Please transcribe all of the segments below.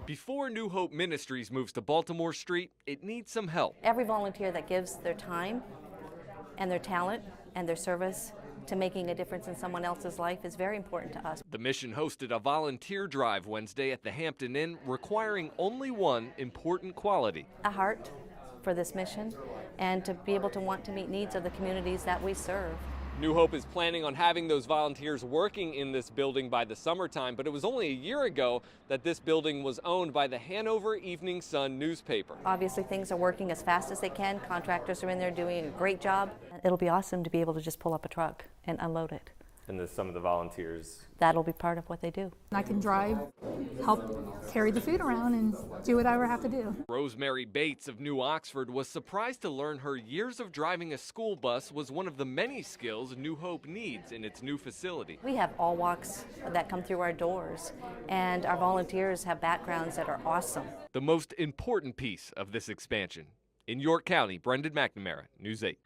Before New Hope Ministries moves to Baltimore Street, it needs some help. Every volunteer that gives their time and their talent and their service to making a difference in someone else's life is very important to us. The mission hosted a volunteer drive Wednesday at the Hampton Inn, requiring only one important quality: a heart for this mission and to be able to want to meet needs of the communities that we serve. New Hope is planning on having those volunteers working in this building by the summertime, but it was only a year ago that this building was owned by the Hanover Evening Sun newspaper. Obviously things are working as fast as they can. Contractors are in there doing a great job. It'll be awesome to be able to just pull up a truck and unload it. And some of the volunteers, that'll be part of what they do. I can drive, help carry the food around, and do whatever I have to do. Rosemary Bates of New Oxford was surprised to learn her years of driving a school bus was one of the many skills New Hope needs in its new facility. We have all walks that come through our doors, and our volunteers have backgrounds that are awesome. The most important piece of this expansion. In York County, Brendan McNamara, News 8.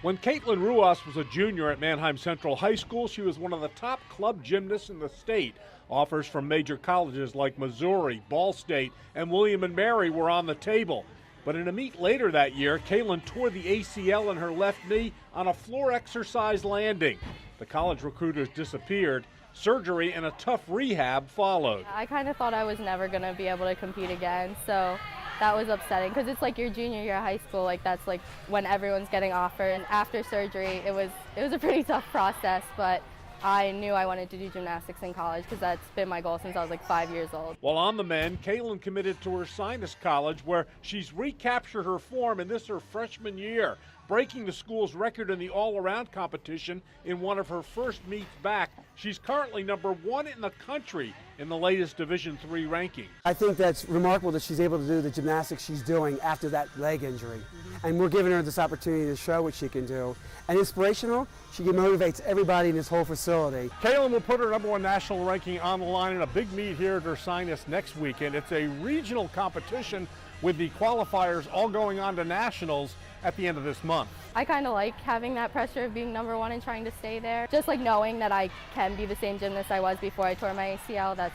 When Caitlin Ruas was a junior at Manheim Central High School, she was one of the top club gymnasts in the state. Offers from major colleges like Missouri, Ball State, and William & Mary were on the table. But in a meet later that year, Caitlin tore the ACL in her left knee on a floor exercise landing. The college recruiters disappeared. Surgery and a tough rehab followed. I kind of thought I was never going to be able to compete again, so that was upsetting because it's like your junior year of high school, like that's like when everyone's getting offered. And after surgery, it was a pretty tough process, but I knew I wanted to do gymnastics in college because that's been my goal since I was like 5 years old. While on the men, Caitlin committed to her sinus college where she's recaptured her form in this her freshman year, breaking the school's record in the all-around competition in one of her first meets back. She's currently #1 in the country in the latest Division III ranking. I think that's remarkable that she's able to do the gymnastics she's doing after that leg injury. And we're giving her this opportunity to show what she can do. And inspirational, she motivates everybody in this whole facility. Caitlin will put her #1 national ranking on the line in a big meet here at her sinus next weekend. It's a regional competition with the qualifiers all going on to nationals at the end of this month. I kind of like having that pressure of being #1 and trying to stay there. Just like knowing that I can be the same gymnast I was before I tore my ACL, that's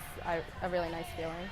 a really nice feeling.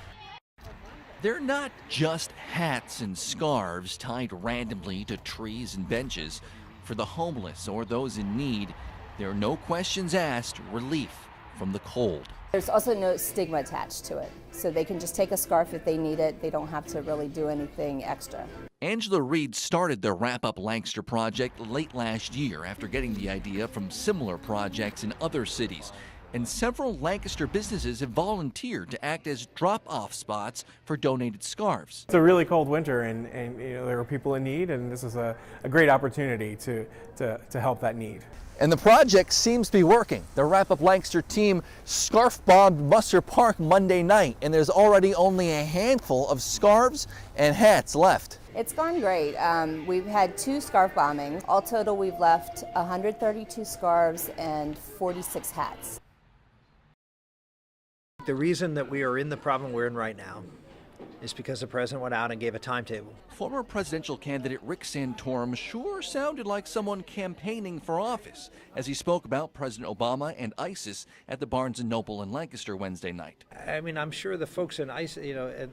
They're not just hats and scarves tied randomly to trees and benches. For the homeless or those in need, there are no questions asked relief from the cold. There's also no stigma attached to it, so they can just take a scarf if they need it. They don't have to really do anything extra. Angela Reed started the Wrap Up Lancaster project late last year after getting the idea from similar projects in other cities. And several Lancaster businesses have volunteered to act as drop-off spots for donated scarves. It's a really cold winter, and there are people in need, and this is a great opportunity to help that need. And the project seems to be working. The Wrap Up Lancaster team scarf-bombed Musser Park Monday night, and there's already only a handful of scarves and hats left. It's gone great. We've had 2 scarf bombings. All total, we've left 132 scarves and 46 hats. The reason that we are in the problem we're in right now is because the president went out and gave a timetable. Former presidential candidate Rick Santorum sure sounded like someone campaigning for office as he spoke about President Obama and ISIS at the Barnes & Noble in Lancaster Wednesday night. I mean, I'm sure the folks in ISIS,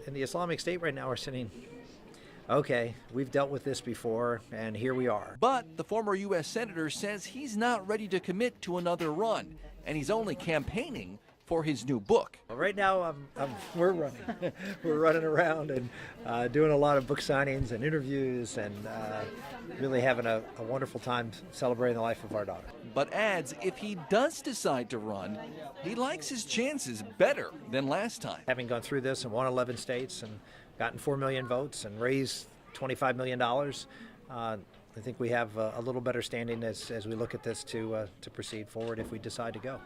in the Islamic State right now are saying, okay, we've dealt with this before, and here we are. But the former U.S. Senator says he's not ready to commit to another run, and he's only campaigning for his new book. Well, right now, we're running. We're running around and doing a lot of book signings and interviews and really having a wonderful time celebrating the life of our daughter. But adds if he does decide to run, he likes his chances better than last time. Having gone through this and won 11 states and gotten 4 million votes and raised $25 million, I think we have a little better standing as we look at this to proceed forward if we decide to go.